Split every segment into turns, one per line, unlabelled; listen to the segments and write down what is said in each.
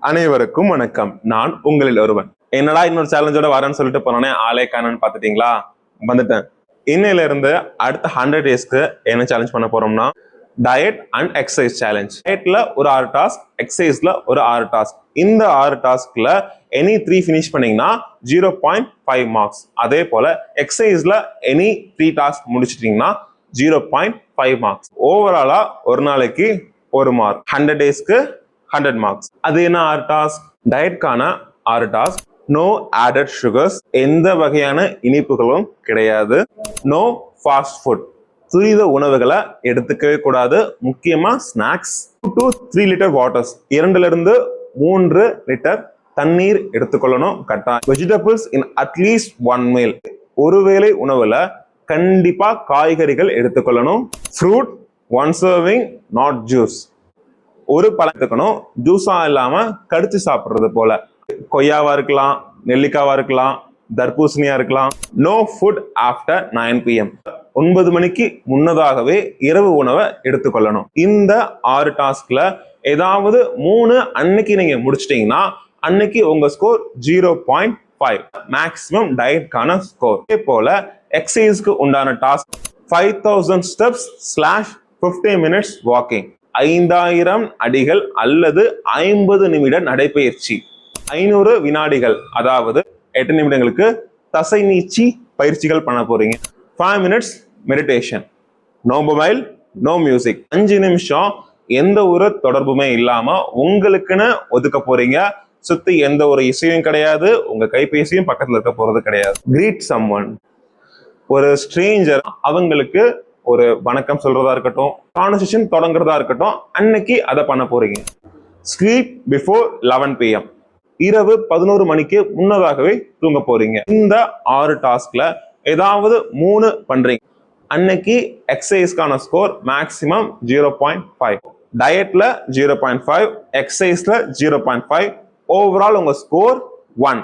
அனைவருக்கும் வணக்கம். நான் உங்களில் ஒருவன். என்னடா இன்னொரு சேலஞ்சோட வரேன்னு சொல்லிட்டு போனோன்னே ஆளே காணன்னு பாத்துட்டீங்களா? வந்துட்டேன். இன்னையில இருந்து அடுத்த 100 டேஸ்க்கு என்ன சேலஞ்ச் பண்ண போறோம்னா டயட் அண்ட் எக்ஸசைஸ் சேலஞ்ச். டயட்ல ஒரு 6 டாஸ்க், எக்ஸசைஸ்ல ஒரு 6 டாஸ்க். இந்த 6 டாஸ்க்ல எனி 3 ஃபினிஷ் பண்ணீங்கன்னா 0.5 மார்க்ஸ். அதே போல எக்ஸசைஸ்ல எனி 3 டாஸ்க் முடிச்சிட்டீங்கன்னா 0.5 மார்க்ஸ். ஓவராலா ஒரு நாளைக்கு 1 மார்க். 100 டேஸ்க்கு 100 மார்க்ஸ். அது என்ன 6 டாஸ்க்? டயட்கான 6 டாஸ்க். நோ ஆடட் சுகர்ஸ், எந்த வகையான இனிப்புகளும் கிடையாது. நோ ஃபாஸ்ட் ஃபுட், துரித உணவுகளை எடுத்துக்கவே கூடாது. முக்கியமா snacks. 2 to 3 litre waters, 2 to 3 litre தண்ணீர் எடுத்துக்கொள்ளணும் கட்டாயம். வெஜிடபிள்ஸ் இன் அட்லீஸ்ட் 1 மீல், ஒருவேளை உணவுல கண்டிப்பா காய்கறிகள் எடுத்துக்கொள்ளணும். Fruit 1 serving, not juice. ஒரு பழம் எடுத்துக்கணும், ஜூஸா இல்லாம கடிச்சு சாப்பிடுறது போல. கொய்யாவா இருக்கலாம், நெல்லிக்காவா இருக்கலாம், தர்பூசணியா இருக்கலாம். நோ ஃபுட் ஆஃப்டர் 9 PM, 9 மணிக்கு முன்னதாகவே இரவு உணவை எடுத்துக்கொள்ளணும். இந்த 6 டாஸ்க்ல ஏதாவது 3 அன்னைக்கு நீங்க முடிச்சிட்டீங்கன்னா அன்னைக்கு உங்க ஸ்கோர் 0.5 மேக்ஸிமம் டயட்கான ஸ்கோர். இதே போல எக்ஸசைஸ்க்கு உண்டான டாஸ்க் 5000 ஸ்டெப்ஸ் / 50 மினிட்ஸ் வாக்கிங், 5000 அடிகள் அல்லது 50 நிமிட நடைபயிற்சி, 500 வினாடிகள் அதாவது 8 நிமிடங்களுக்கு தசை நீச்சி பயிற்சிகள் பண்ண போறீங்க. 5 minutes meditation. No mobile, no music. 5 நிமிஷம் எந்த ஒரு தொடர்புமே இல்லாம உங்களுக்குன்னு ஒதுக்க போறீங்க. சுத்தி எந்த ஒரு இசையும் கிடையாது, உங்க கைபேசியும் பக்கத்துல இருக்க போறது கிடையாது. கிரீட் சம்ஒன், ஒரு ஸ்ட்ரேஞ்சர், அவங்களுக்கு ஒரு வணக்கம் சொல்றதா இருக்கட்டும், கான்வர்சேஷன் தொடங்குறதா இருக்கட்டும், அன்னைக்கு அதை பண்ண போறீங்க. ஸ்லீப் பிஃபோர் 11 PM, இரவு 11 மணிக்கு முன்னதாகவே தூங்க போறீங்க. இந்த 6 டாஸ்க்ல ஏதாவது 3 பண்றீங்க அன்னைக்கு எக்ஸசைஸ்க்கான ஸ்கோர் மேக்ஸிமம் 0.5, டயட்ல 0.5, எக்ஸசைஸ்ல 0.5, ஓவரால் உங்க score 1.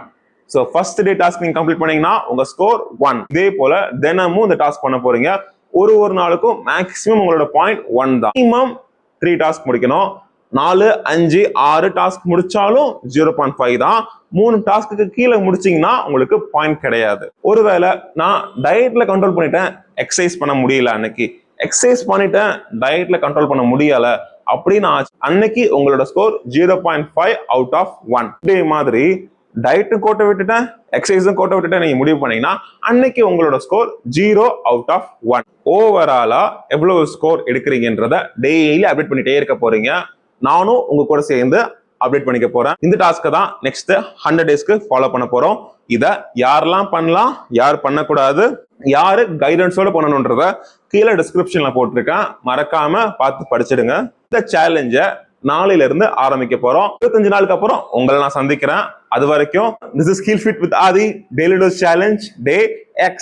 So first day task நீங்க கம்ப்ளீட் பண்ணீங்கன்னா உங்க ஸ்கோர் 1. இதே போல தினமும் இந்த டாஸ்க் பண்ண போறீங்க. ஒரு நாளுக்கும் மேக்ஸிமம் உங்களோட பாயிண்ட் 1 தான். மினிமம் 3 டாஸ்க் முடிக்கணும். 4, 5, 6 டாஸ்க் முடிச்சாலும் 0.5 தான். 3 டாஸ்க்கு கீழே முடிச்சீங்கன்னா உங்களுக்கு பாயிண்ட் கிடையாது. ஒருவேளை நான் டயட்ல கண்ட்ரோல் பண்ணிட்டேன், எக்ஸசைஸ் பண்ண முடியல, அன்னைக்கு எக்ஸசைஸ் பண்ணிட்டேன், டயட்ல கண்ட்ரோல் பண்ண முடியல அப்படின்னு அன்னைக்கு உங்களோட ஸ்கோர் 0.5 அவுட் ஆஃப் 1. இதே மாதிரி டயட்டும் கோட்டை விட்டுட்டேன், எக்ஸசைஸும் கோட்டை விட்டுட்டேன் நீங்க முடிவு பண்ணீங்கன்னா அன்னைக்கு உங்களோட ஸ்கோர் 0 அவுட் ஆஃப் 1. ஓவராலா எவ்வளவு ஸ்கோர் எடுக்கிறீங்கன்றத டெய்லி அப்டேட் பண்ணிட்டே இருக்க போறீங்க. நானும் உங்க கூட சேர்ந்து அப்டேட் பண்ணிக்க போறேன். இந்த டாஸ்க்கை தான் நெக்ஸ்ட் 100 டேஸ்க்கு ஃபாலோ பண்ண போறோம். இத யாரெல்லாம் பண்ணலாம், யார் பண்ணக்கூடாது, யாரு கைடன்ஸோட பண்ணணும்ன்றத கீழே டிஸ்கிரிப்ஷன்ல போட்டிருக்கேன், மறக்காம பார்த்து படிச்சிடுங்க. இந்த சேலஞ்ச நாளையில இருந்து ஆரம்பிக்க போறோம். 25 நாளுக்கு அப்புறம் உங்களை நான் சந்திக்கிறேன். அது வரைக்கும் this is Keep Fit with Adi, Daily Dose Challenge Day X.